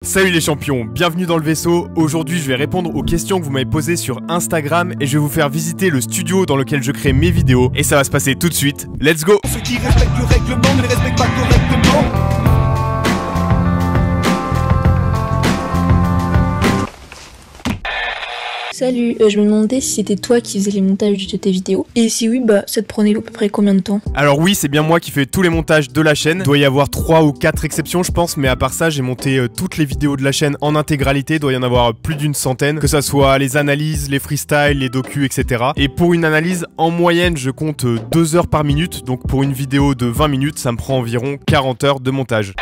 Salut les champions, bienvenue dans le vaisseau. Aujourd'hui je vais répondre aux questions que vous m'avez posées sur Instagram et je vais vous faire visiter le studio dans lequel je crée mes vidéos et ça va se passer tout de suite. Let's go. Ceux qui respectent le règlement ne les respectent pas correctement. Salut, je me demandais si c'était toi qui faisais les montages de tes vidéos. Et si oui, ça te prenait à peu près combien de temps? Alors oui, c'est bien moi qui fais tous les montages de la chaîne. Il doit y avoir 3 ou 4 exceptions je pense, mais à part ça j'ai monté toutes les vidéos de la chaîne en intégralité. Il doit y en avoir plus d'une centaine, que ça soit les analyses, les freestyles, les docus, etc. Et pour une analyse, en moyenne je compte 2 heures par minute. Donc pour une vidéo de 20 minutes, ça me prend environ 40 heures de montage.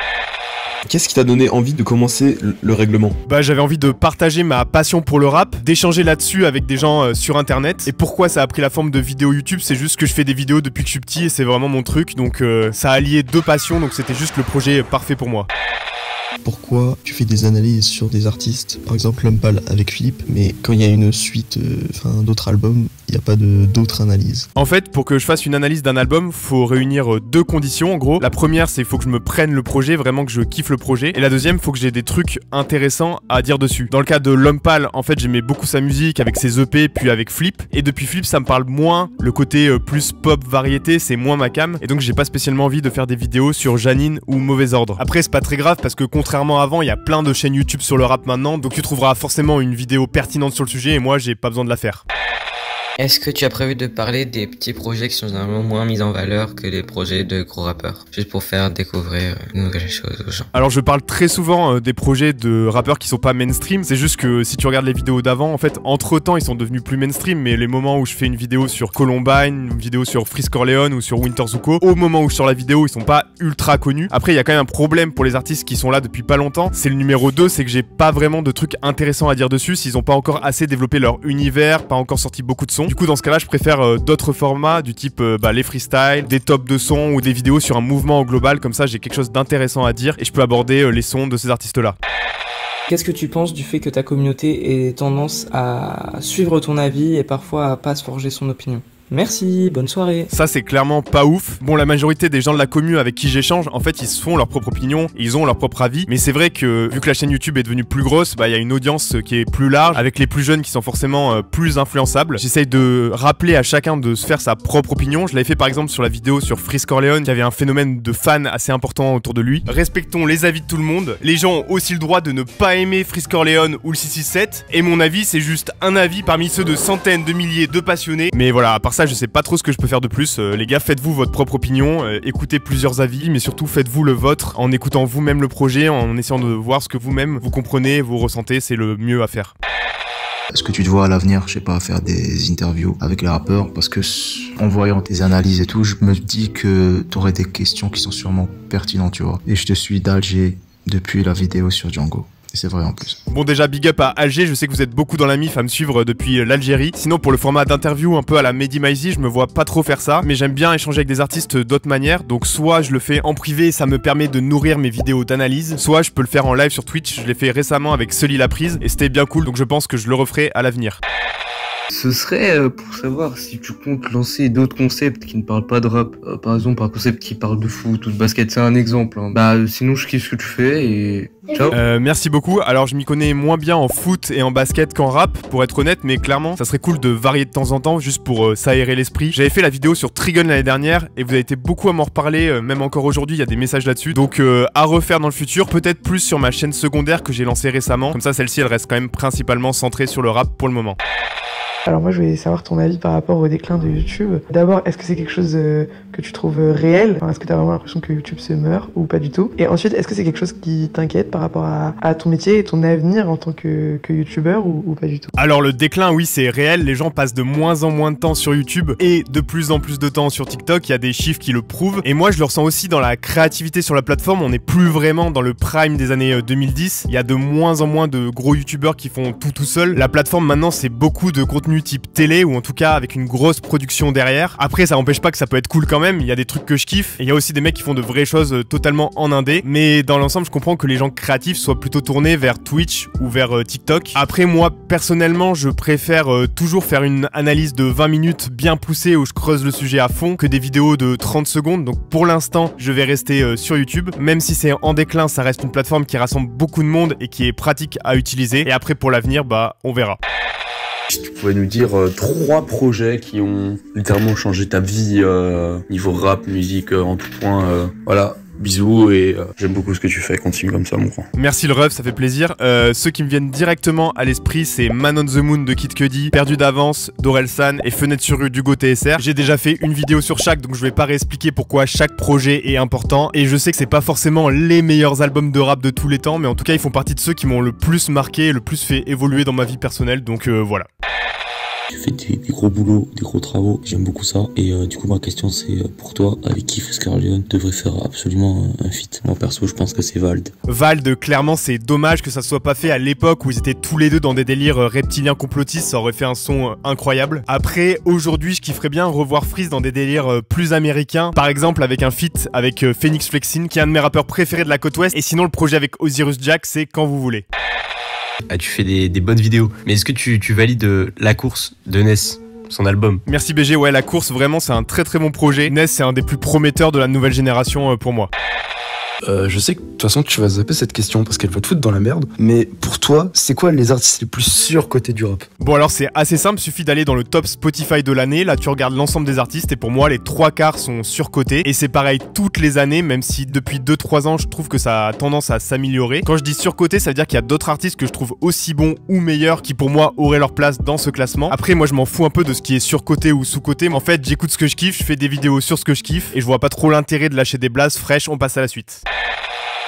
Qu'est-ce qui t'a donné envie de commencer le règlement? J'avais envie de partager ma passion pour le rap, d'échanger là-dessus avec des gens sur internet. Et pourquoi ça a pris la forme de vidéo YouTube, c'est juste que je fais des vidéos depuis que je suis petit et c'est vraiment mon truc. Donc ça a allié deux passions, donc c'était juste le projet parfait pour moi. Pourquoi tu fais des analyses sur des artistes, par exemple Lumpal avec Philippe, mais quand il y a une suite, d'autres albums, il n'y a pas d'autres analyses? En fait, pour que je fasse une analyse d'un album, faut réunir deux conditions en gros. La première, c'est qu'il faut que je me prenne le projet, vraiment que je kiffe le projet. Et la deuxième, faut que j'ai des trucs intéressants à dire dessus. Dans le cas de Lumpal, en fait, j'aimais beaucoup sa musique avec ses EP, puis avec Flip. Et depuis Flip, ça me parle moins. Le côté plus pop variété, c'est moins ma cam. Et donc, j'ai pas spécialement envie de faire des vidéos sur Janine ou Mauvais Ordre. Après, c'est pas très grave parce que contrairement à avant, il y a plein de chaînes YouTube sur le rap maintenant. Donc tu trouveras forcément une vidéo pertinente sur le sujet et moi, j'ai pas besoin de la faire. Est-ce que tu as prévu de parler des petits projets qui sont généralement moins mis en valeur que les projets de gros rappeurs? Juste pour faire découvrir de nouvelles choses aux gens. Alors je parle très souvent des projets de rappeurs qui sont pas mainstream. C'est juste que si tu regardes les vidéos d'avant, en fait, entre temps ils sont devenus plus mainstream. Mais les moments où je fais une vidéo sur Columbine, une vidéo sur Freeze Corleone ou sur Winter Zuko, au moment où je sors la vidéo, ils sont pas ultra connus. Après, il y a quand même un problème pour les artistes qui sont là depuis pas longtemps. C'est le numéro 2, c'est que j'ai pas vraiment de trucs intéressants à dire dessus s'ils ont pas encore assez développé leur univers, pas encore sorti beaucoup de sons. Du coup, dans ce cas-là, je préfère d'autres formats du type les freestyles, des tops de sons ou des vidéos sur un mouvement au global. Comme ça, j'ai quelque chose d'intéressant à dire et je peux aborder les sons de ces artistes-là. Qu'est-ce que tu penses du fait que ta communauté ait tendance à suivre ton avis et parfois à pas se forger son opinion? Merci, bonne soirée. Ça c'est clairement pas ouf. Bon, la majorité des gens de la commu avec qui j'échange, en fait ils se font leur propre opinion, ils ont leur propre avis. Mais c'est vrai que vu que la chaîne YouTube est devenue plus grosse, il y a une audience qui est plus large, avec les plus jeunes qui sont forcément plus influençables. J'essaye de rappeler à chacun de se faire sa propre opinion. Je l'avais fait par exemple sur la vidéo sur Freeze Corleone, qui avait un phénomène de fans assez important autour de lui. Respectons les avis de tout le monde. Les gens ont aussi le droit de ne pas aimer Freeze Corleone ou le 667. Et mon avis c'est juste un avis parmi ceux de centaines de milliers de passionnés. Mais voilà, à part ça, je sais pas trop ce que je peux faire de plus. Les gars, faites-vous votre propre opinion, écoutez plusieurs avis, mais surtout faites-vous le vôtre en écoutant vous-même le projet, en essayant de voir ce que vous-même vous comprenez, vous ressentez, c'est le mieux à faire. Est-ce que tu te vois à l'avenir, je sais pas, faire des interviews avec les rappeurs? Parce que en voyant tes analyses et tout, je me dis que t'aurais des questions qui sont sûrement pertinentes, tu vois. Et je te suis d'Alger depuis la vidéo sur Django. C'est vrai en plus. Bon, déjà big up à Alger, je sais que vous êtes beaucoup dans la mif à me suivre depuis l'Algérie. Sinon pour le format d'interview un peu à la Mehdi Maizi, je me vois pas trop faire ça, mais j'aime bien échanger avec des artistes d'autres manières. Donc soit je le fais en privé, ça me permet de nourrir mes vidéos d'analyse, soit je peux le faire en live sur Twitch. Je l'ai fait récemment avec Sully La Prise et c'était bien cool, donc je pense que je le referai à l'avenir. Ce serait pour savoir si tu comptes lancer d'autres concepts qui ne parlent pas de rap. Par exemple, un concept qui parle de foot ou de basket, c'est un exemple. Hein. Sinon, je kiffe ce que tu fais et ciao. Merci beaucoup. Alors, je m'y connais moins bien en foot et en basket qu'en rap, pour être honnête, mais clairement, ça serait cool de varier de temps en temps, juste pour s'aérer l'esprit. J'avais fait la vidéo sur Trigun l'année dernière et vous avez été beaucoup à m'en reparler, même encore aujourd'hui, il y a des messages là-dessus. Donc, à refaire dans le futur, peut-être plus sur ma chaîne secondaire que j'ai lancée récemment. Comme ça, celle-ci, elle reste quand même principalement centrée sur le rap pour le moment. Alors moi je voulais savoir ton avis par rapport au déclin de YouTube. D'abord, est-ce que c'est quelque chose que tu trouves réel? Est-ce que tu as vraiment l'impression que YouTube se meurt ou pas du tout? Et ensuite, est-ce que c'est quelque chose qui t'inquiète par rapport à ton métier et ton avenir en tant que YouTubeur ou pas du tout? Alors le déclin, oui, c'est réel. Les gens passent de moins en moins de temps sur YouTube et de plus en plus de temps sur TikTok. Il y a des chiffres qui le prouvent. Et moi je le ressens aussi dans la créativité sur la plateforme. On n'est plus vraiment dans le prime des années 2010. Il y a de moins en moins de gros YouTubeurs qui font tout seul. La plateforme maintenant c'est beaucoup de contenu contenu type télé ou en tout cas avec une grosse production derrière. Après ça n'empêche pas que ça peut être cool quand même, il y a des trucs que je kiffe et il y a aussi des mecs qui font de vraies choses totalement en indé, mais dans l'ensemble je comprends que les gens créatifs soient plutôt tournés vers Twitch ou vers TikTok. Après moi personnellement je préfère toujours faire une analyse de 20 minutes bien poussée où je creuse le sujet à fond que des vidéos de 30 secondes. Donc pour l'instant je vais rester sur YouTube, même si c'est en déclin, ça reste une plateforme qui rassemble beaucoup de monde et qui est pratique à utiliser. Et après pour l'avenir, bah on verra. Si tu pouvais nous dire 3 projets qui ont littéralement changé ta vie niveau rap, musique, en tout point, voilà. Bisous et j'aime beaucoup ce que tu fais, continue comme ça mon grand. Merci le ref, ça fait plaisir. Ceux qui me viennent directement à l'esprit, c'est Man on the Moon de Kid Cudi, Perdu d'avance d'Orelsan et Fenêtre sur rue d'Hugo TSR. J'ai déjà fait une vidéo sur chaque, donc je vais pas réexpliquer pourquoi chaque projet est important. Et je sais que c'est pas forcément les meilleurs albums de rap de tous les temps, mais en tout cas ils font partie de ceux qui m'ont le plus marqué et le plus fait évoluer dans ma vie personnelle, donc voilà. Tu fais des gros boulots, des gros travaux, j'aime beaucoup ça. Et du coup ma question c'est pour toi, avec qui Frisk Orleans devrait faire absolument un feat? Moi perso je pense que c'est Vald. Vald, clairement c'est dommage que ça soit pas fait à l'époque où ils étaient tous les deux dans des délires reptiliens complotistes, ça aurait fait un son incroyable. Après aujourd'hui je kifferais bien revoir Freeze dans des délires plus américains, par exemple avec un feat avec Phoenix Flexin qui est un de mes rappeurs préférés de la côte ouest, et sinon le projet avec Osiris Jack c'est Quand vous voulez. Ah, tu fais des bonnes vidéos, mais est-ce que tu valides La course de Ness, son album? Merci BG, ouais La course vraiment c'est un très très bon projet. Ness c'est un des plus prometteurs de la nouvelle génération pour moi. Je sais que de toute façon tu vas zapper cette question parce qu'elle va te foutre dans la merde, mais pour toi, c'est quoi les artistes les plus surcotés du rap? Bon alors c'est assez simple, suffit d'aller dans le top Spotify de l'année, là tu regardes l'ensemble des artistes et pour moi les 3/4 sont surcotés et c'est pareil toutes les années, même si depuis 2-3 ans je trouve que ça a tendance à s'améliorer. Quand je dis surcoté, ça veut dire qu'il y a d'autres artistes que je trouve aussi bons ou meilleurs qui pour moi auraient leur place dans ce classement. Après moi je m'en fous un peu de ce qui est surcoté ou sous-coté, mais en fait j'écoute ce que je kiffe, je fais des vidéos sur ce que je kiffe et je vois pas trop l'intérêt de lâcher des blases fraîches, on passe à la suite.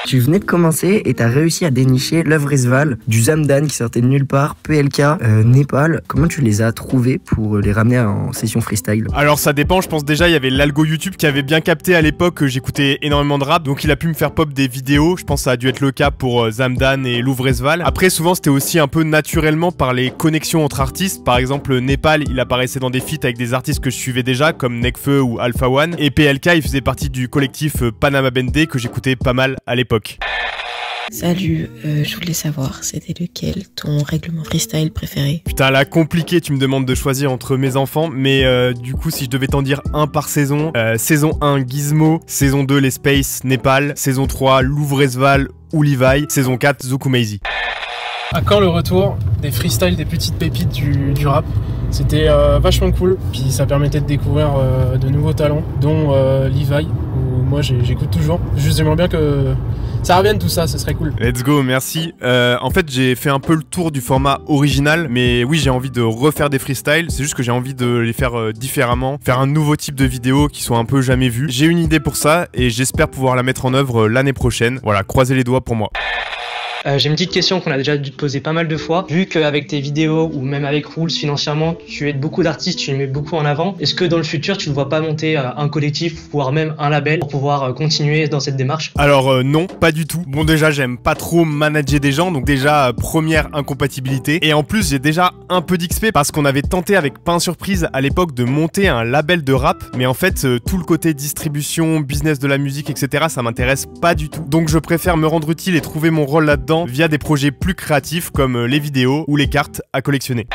Tu venais de commencer et t'as réussi à dénicher l'œuvre Esval, du Zamdan qui sortait de nulle part, PLK, Népal. Comment tu les as trouvés pour les ramener en session freestyle? Alors ça dépend, je pense déjà il y avait l'algo YouTube qui avait bien capté à l'époque que j'écoutais énormément de rap, donc il a pu me faire pop des vidéos, je pense que ça a dû être le cas pour Zamdan et Louvre Esval. Après souvent c'était aussi un peu naturellement par les connexions entre artistes, par exemple Népal il apparaissait dans des feats avec des artistes que je suivais déjà comme Nekfeu ou Alpha One, et PLK il faisait partie du collectif Panama Bendé que j'écoutais pas mal à l'époque. Salut, je voulais savoir, c'était lequel ton règlement freestyle préféré? Putain, là, compliqué, tu me demandes de choisir entre mes enfants, mais du coup, si je devais t'en dire un par saison, saison 1, Gizmo, saison 2, les Space, Népal, saison 3, Louvre Esval ou Levi, saison 4, Zukumazy. À quand le retour des freestyles, des petites pépites du rap? C'était vachement cool, puis ça permettait de découvrir de nouveaux talents, dont Levi, où moi j'écoute toujours. Juste j'aimerais bien que ça revienne tout ça, ce serait cool. Let's go, merci. En fait j'ai fait un peu le tour du format original, mais oui j'ai envie de refaire des freestyles, c'est juste que j'ai envie de les faire différemment, faire un nouveau type de vidéo qui soit un peu jamais vu. J'ai une idée pour ça et j'espère pouvoir la mettre en œuvre l'année prochaine. Voilà, croisez les doigts pour moi. J'ai une petite question qu'on a déjà dû te poser pas mal de fois. Vu qu'avec tes vidéos ou même avec Rules financièrement, tu aides beaucoup d'artistes, tu les mets beaucoup en avant. Est-ce que dans le futur, tu ne vois pas monter un collectif, voire même un label pour pouvoir continuer dans cette démarche? Alors non, pas du tout. Bon déjà, j'aime pas trop manager des gens, donc déjà première incompatibilité. Et en plus, j'ai déjà un peu d'XP parce qu'on avait tenté avec Pain Surprise à l'époque de monter un label de rap, mais en fait, tout le côté distribution, business de la musique, etc., ça m'intéresse pas du tout. Donc je préfère me rendre utile et trouver mon rôle là-dedans via des projets plus créatifs comme les vidéos ou les cartes à collectionner.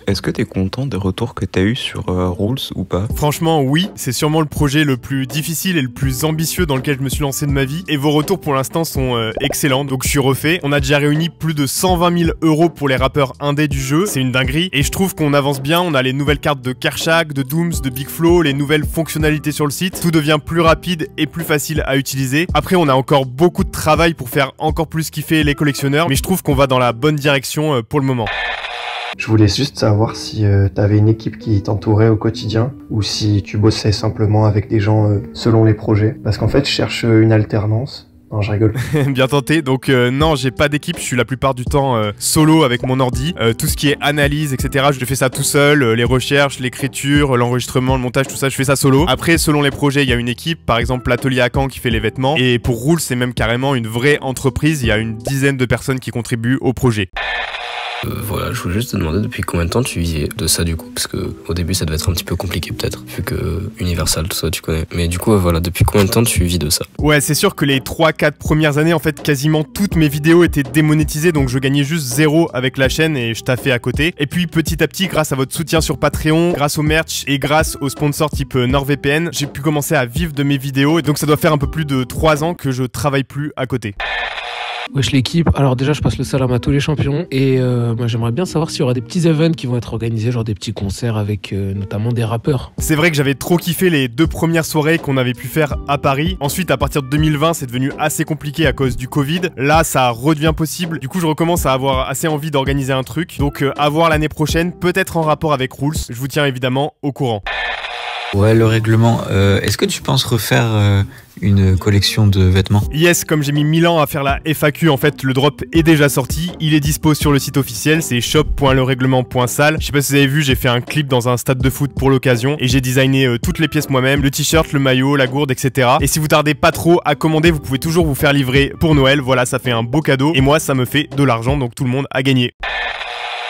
Est-ce que t'es content des retours que t'as eu sur Rules ou pas? Franchement oui, c'est sûrement le projet le plus difficile et le plus ambitieux dans lequel je me suis lancé de ma vie, et vos retours pour l'instant sont excellents, donc je suis refait. On a déjà réuni plus de 120 000 € pour les rappeurs indés du jeu, c'est une dinguerie, et je trouve qu'on avance bien. On a les nouvelles cartes de Kershak, de Dooms, de Big Flo, les nouvelles fonctionnalités sur le site, tout devient plus rapide et plus facile à utiliser. Après on a encore beaucoup de travail pour faire encore plus kiffer les collectionneurs, mais je trouve qu'on va dans la bonne direction pour le moment. Je voulais juste savoir si t'avais une équipe qui t'entourait au quotidien ou si tu bossais simplement avec des gens selon les projets. Parce qu'en fait, je cherche une alternance. Non, je rigole. Bien tenté. Donc non, j'ai pas d'équipe, je suis la plupart du temps solo avec mon ordi. Tout ce qui est analyse, etc., je fais ça tout seul. Les recherches, l'écriture, l'enregistrement, le montage, tout ça, je fais ça solo. Après, selon les projets, il y a une équipe. Par exemple, l'atelier à Caen qui fait les vêtements. Et pour Rules, c'est même carrément une vraie entreprise. Il y a une dizaine de personnes qui contribuent au projet. Voilà, je voulais juste te demander depuis combien de temps tu vis de ça du coup, parce que au début ça devait être un petit peu compliqué peut-être, vu que Universal tout ça tu connais, mais du coup voilà, depuis combien de temps tu vis de ça? Ouais, c'est sûr que les 3-4 premières années, en fait, quasiment toutes mes vidéos étaient démonétisées, donc je gagnais juste 0 avec la chaîne et je taffais à côté. Et puis petit à petit, grâce à votre soutien sur Patreon, grâce au merch et grâce aux sponsors type NordVPN, j'ai pu commencer à vivre de mes vidéos, et donc ça doit faire un peu plus de 3 ans que je travaille plus à côté. Wesh l'équipe, alors déjà je passe le salam à tous les champions et moi j'aimerais bien savoir s'il y aura des petits events qui vont être organisés, genre des petits concerts avec notamment des rappeurs. C'est vrai que j'avais trop kiffé les 2 premières soirées qu'on avait pu faire à Paris. Ensuite à partir de 2020 c'est devenu assez compliqué à cause du Covid. Là ça redevient possible, du coup je recommence à avoir assez envie d'organiser un truc. Donc à voir l'année prochaine, peut-être en rapport avec Rules, je vous tiens évidemment au courant. Ouais, le règlement. Est-ce que tu penses refaire une collection de vêtements? Yes, comme j'ai mis 1000 ans à faire la FAQ, en fait, le drop est déjà sorti. Il est dispo sur le site officiel, c'est shop.lereglement.sal. Je sais pas si vous avez vu, j'ai fait un clip dans un stade de foot pour l'occasion et j'ai designé toutes les pièces moi-même, le t-shirt, le maillot, la gourde, etc. Et si vous tardez pas trop à commander, vous pouvez toujours vous faire livrer pour Noël. Voilà, ça fait un beau cadeau et moi, ça me fait de l'argent, donc tout le monde a gagné.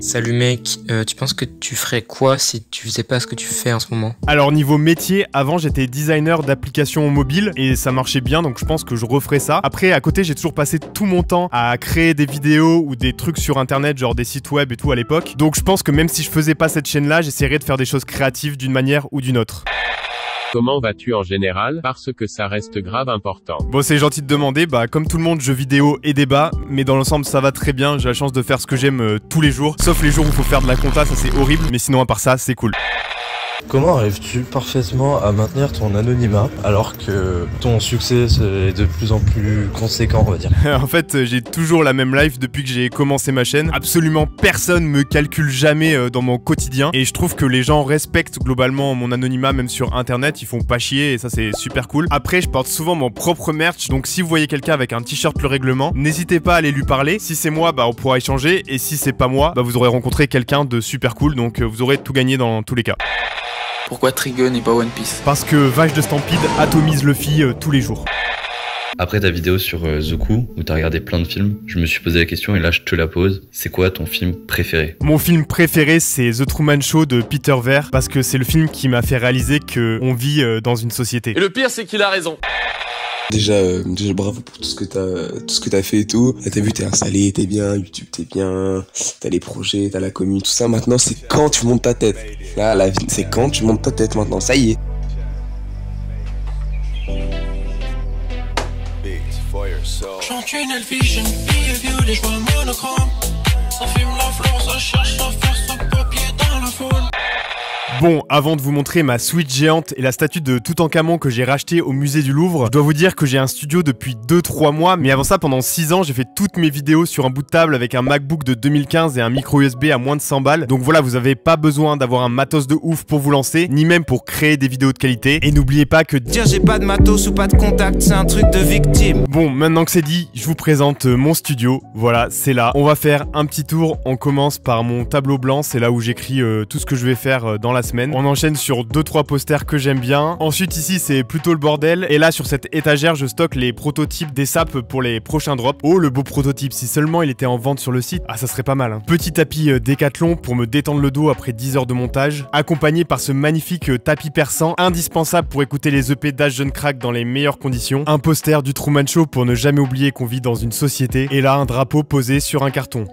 Salut mec, tu penses que tu ferais quoi si tu faisais pas ce que tu fais en ce moment? Alors niveau métier, avant j'étais designer d'applications mobiles et ça marchait bien, donc je pense que je referais ça. Après à côté j'ai toujours passé tout mon temps à créer des vidéos ou des trucs sur internet, genre des sites web et tout à l'époque. Donc je pense que même si je faisais pas cette chaîne là, j'essaierais de faire des choses créatives d'une manière ou d'une autre. Comment vas-tu en général? Parce que ça reste grave important. Bon, c'est gentil de demander, bah comme tout le monde, jeux vidéo et débat, mais dans l'ensemble ça va très bien, j'ai la chance de faire ce que j'aime tous les jours, sauf les jours où il faut faire de la compta, ça c'est horrible, mais sinon à part ça, c'est cool. Comment arrives-tu parfaitement à maintenir ton anonymat alors que ton succès est de plus en plus conséquent, on va dire? En fait, j'ai toujours la même life depuis que j'ai commencé ma chaîne. Absolument personne me calcule jamais dans mon quotidien. Et je trouve que les gens respectent globalement mon anonymat, même sur internet. Ils font pas chier et ça, c'est super cool. Après, je porte souvent mon propre merch. Donc si vous voyez quelqu'un avec un t-shirt Le Règlement, n'hésitez pas à aller lui parler. Si c'est moi, bah on pourra échanger. Et si c'est pas moi, bah vous aurez rencontré quelqu'un de super cool. Donc vous aurez tout gagné dans tous les cas. Pourquoi Trigun et pas One Piece? Parce que Vache de Stampede atomise Luffy tous les jours. Après ta vidéo sur The Coup, où t'as regardé plein de films, je me suis posé la question et là je te la pose. C'est quoi ton film préféré? Mon film préféré c'est The Truman Show de Peter Weir, parce que c'est le film qui m'a fait réaliser qu'on vit dans une société. Et le pire c'est qu'il a raison. Déjà bravo pour tout ce que t'as fait et tout. Là, t'as vu, t'es installé, t'es bien, YouTube t'es bien, t'as les projets, t'as la commune, tout ça. Maintenant, c'est quand tu montes ta tête. Là, la vie, c'est quand tu montes ta tête maintenant. Ça y est. Bon, avant de vous montrer ma Switch géante et la statue de Toutankhamon que j'ai racheté au musée du Louvre, je dois vous dire que j'ai un studio depuis 2-3 mois, mais avant ça, pendant 6 ans, j'ai fait toutes mes vidéos sur un bout de table avec un MacBook de 2015 et un micro USB à moins de 100 balles. Donc voilà, vous avez pas besoin d'avoir un matos de ouf pour vous lancer, ni même pour créer des vidéos de qualité. Et n'oubliez pas que dire j'ai pas de matos ou pas de contact, c'est un truc de victime. Bon, maintenant que c'est dit, je vous présente mon studio. Voilà, c'est là. On va faire un petit tour. On commence par mon tableau blanc, c'est là où j'écris tout ce que je vais faire dans la semaine. On enchaîne sur 2-3 posters que j'aime bien. Ensuite ici c'est plutôt le bordel. Et là sur cette étagère je stocke les prototypes des sapes pour les prochains drops. Oh le beau prototype, si seulement il était en vente sur le site. Ah ça serait pas mal hein. Petit tapis Décathlon pour me détendre le dos après 10 heures de montage. Accompagné par ce magnifique tapis persan, indispensable pour écouter les EP d'Ash Jeune Crack dans les meilleures conditions. Un poster du Truman Show pour ne jamais oublier qu'on vit dans une société. Et là un drapeau posé sur un carton.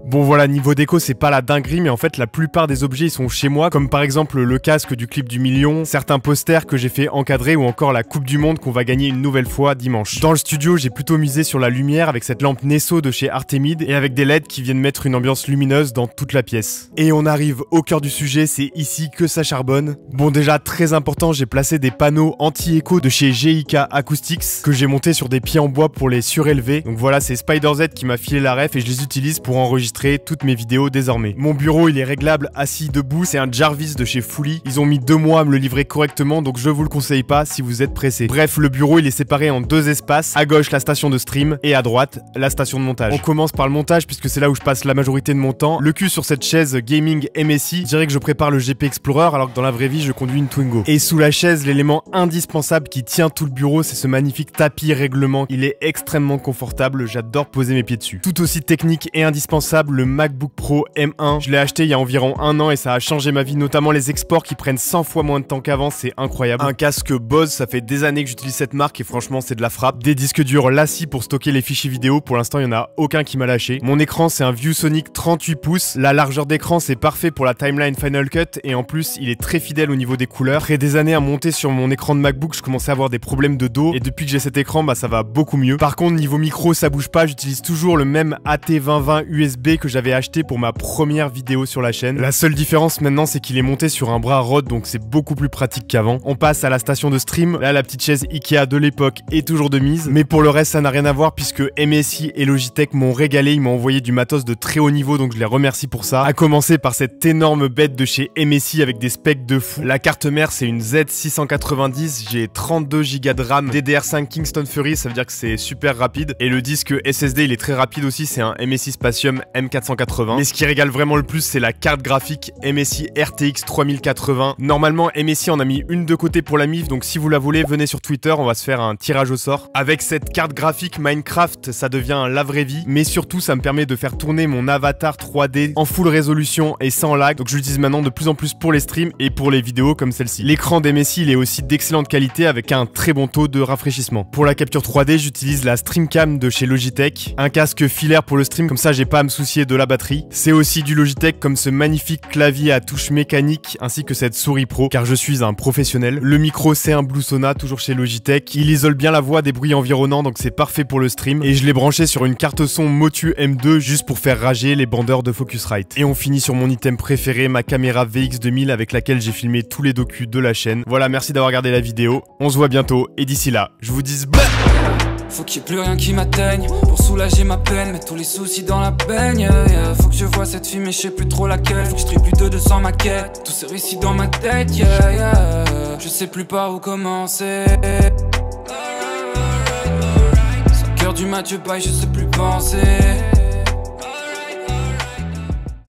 Bon voilà, niveau déco c'est pas la dinguerie, mais en fait la plupart des objets ils sont chez moi, comme par exemple le casque du clip du million, certains posters que j'ai fait encadrer ou encore la coupe du monde qu'on va gagner une nouvelle fois dimanche. Dans le studio j'ai plutôt misé sur la lumière avec cette lampe Nesso de chez Artemide et avec des LED qui viennent mettre une ambiance lumineuse dans toute la pièce. Et on arrive au cœur du sujet, c'est ici que ça charbonne. Bon déjà très important, j'ai placé des panneaux anti-écho de chez GIK Acoustics que j'ai montés sur des pieds en bois pour les surélever. Donc voilà, c'est Spider Z qui m'a filé la ref et je les utilise pour enregistrer toutes mes vidéos désormais. Mon bureau il est réglable assis debout, c'est un Jarvis de chez Fully. Ils ont mis 2 mois à me le livrer correctement, donc je vous le conseille pas si vous êtes pressé. Bref, le bureau il est séparé en 2 espaces, à gauche la station de stream et à droite la station de montage. On commence par le montage puisque c'est là où je passe la majorité de mon temps. Le cul sur cette chaise gaming MSI, je dirais que je prépare le GP Explorer alors que dans la vraie vie je conduis une Twingo. Et sous la chaise, l'élément indispensable qui tient tout le bureau, c'est ce magnifique tapis règlement. Il est extrêmement confortable, j'adore poser mes pieds dessus. Tout aussi technique et indispensable, incroyable, le MacBook Pro M1. Je l'ai acheté il y a environ 1 an et ça a changé ma vie, notamment les exports qui prennent 100 fois moins de temps qu'avant, c'est incroyable. Un casque Bose, ça fait des années que j'utilise cette marque et franchement c'est de la frappe. Des disques durs LaCie pour stocker les fichiers vidéo, pour l'instant il n'y en a aucun qui m'a lâché. Mon écran c'est un ViewSonic 38 pouces, la largeur d'écran c'est parfait pour la timeline Final Cut et en plus il est très fidèle au niveau des couleurs. Après des années à monter sur mon écran de MacBook, je commençais à avoir des problèmes de dos et depuis que j'ai cet écran, bah ça va beaucoup mieux. Par contre niveau micro ça bouge pas, j'utilise toujours le même AT2020 USB que j'avais acheté pour ma première vidéo sur la chaîne. La seule différence maintenant c'est qu'il est monté sur un bras Rode donc c'est beaucoup plus pratique qu'avant. On passe à la station de stream, là la petite chaise Ikea de l'époque est toujours de mise, mais pour le reste ça n'a rien à voir puisque MSI et Logitech m'ont régalé, ils m'ont envoyé du matos de très haut niveau donc je les remercie pour ça. À commencer par cette énorme bête de chez MSI avec des specs de fou. La carte mère c'est une Z690, j'ai 32 Go de RAM, DDR5 Kingston Fury, ça veut dire que c'est super rapide et le disque SSD il est très rapide aussi, c'est un MSI Spatium M480. Mais ce qui régale vraiment le plus c'est la carte graphique MSI RTX 3080. Normalement MSI en a mis une de côté pour la MIF, donc si vous la voulez venez sur Twitter, on va se faire un tirage au sort. Avec cette carte graphique Minecraft ça devient la vraie vie, mais surtout ça me permet de faire tourner mon avatar 3D en full résolution et sans lag, donc je l'utilise maintenant de plus en plus pour les streams et pour les vidéos comme celle-ci. L'écran d'MSI il est aussi d'excellente qualité avec un très bon taux de rafraîchissement. Pour la capture 3D j'utilise la Streamcam de chez Logitech, un casque filaire pour le stream comme ça j'ai pas à me soucier de la batterie. C'est aussi du Logitech comme ce magnifique clavier à touche mécanique ainsi que cette souris pro car je suis un professionnel. Le micro c'est un Blue Sona toujours chez Logitech, il isole bien la voix des bruits environnants donc c'est parfait pour le stream et je l'ai branché sur une carte son Motu M2 juste pour faire rager les bandeurs de Focusrite. Et on finit sur mon item préféré, ma caméra VX2000 avec laquelle j'ai filmé tous les docus de la chaîne. Voilà, merci d'avoir regardé la vidéo, on se voit bientôt et d'ici là, je vous dis faut qu'il y ait plus rien qui m'atteigne pour soulager ma peine, mettre tous les soucis dans la baigne, yeah. Faut que je vois cette fille mais je sais plus trop laquelle. Faut que je trie plus de 200 maquettes, tout s'est réussi dans ma tête, yeah, yeah. Je sais plus par où commencer. 5 heures du mat, je baille, je sais plus penser.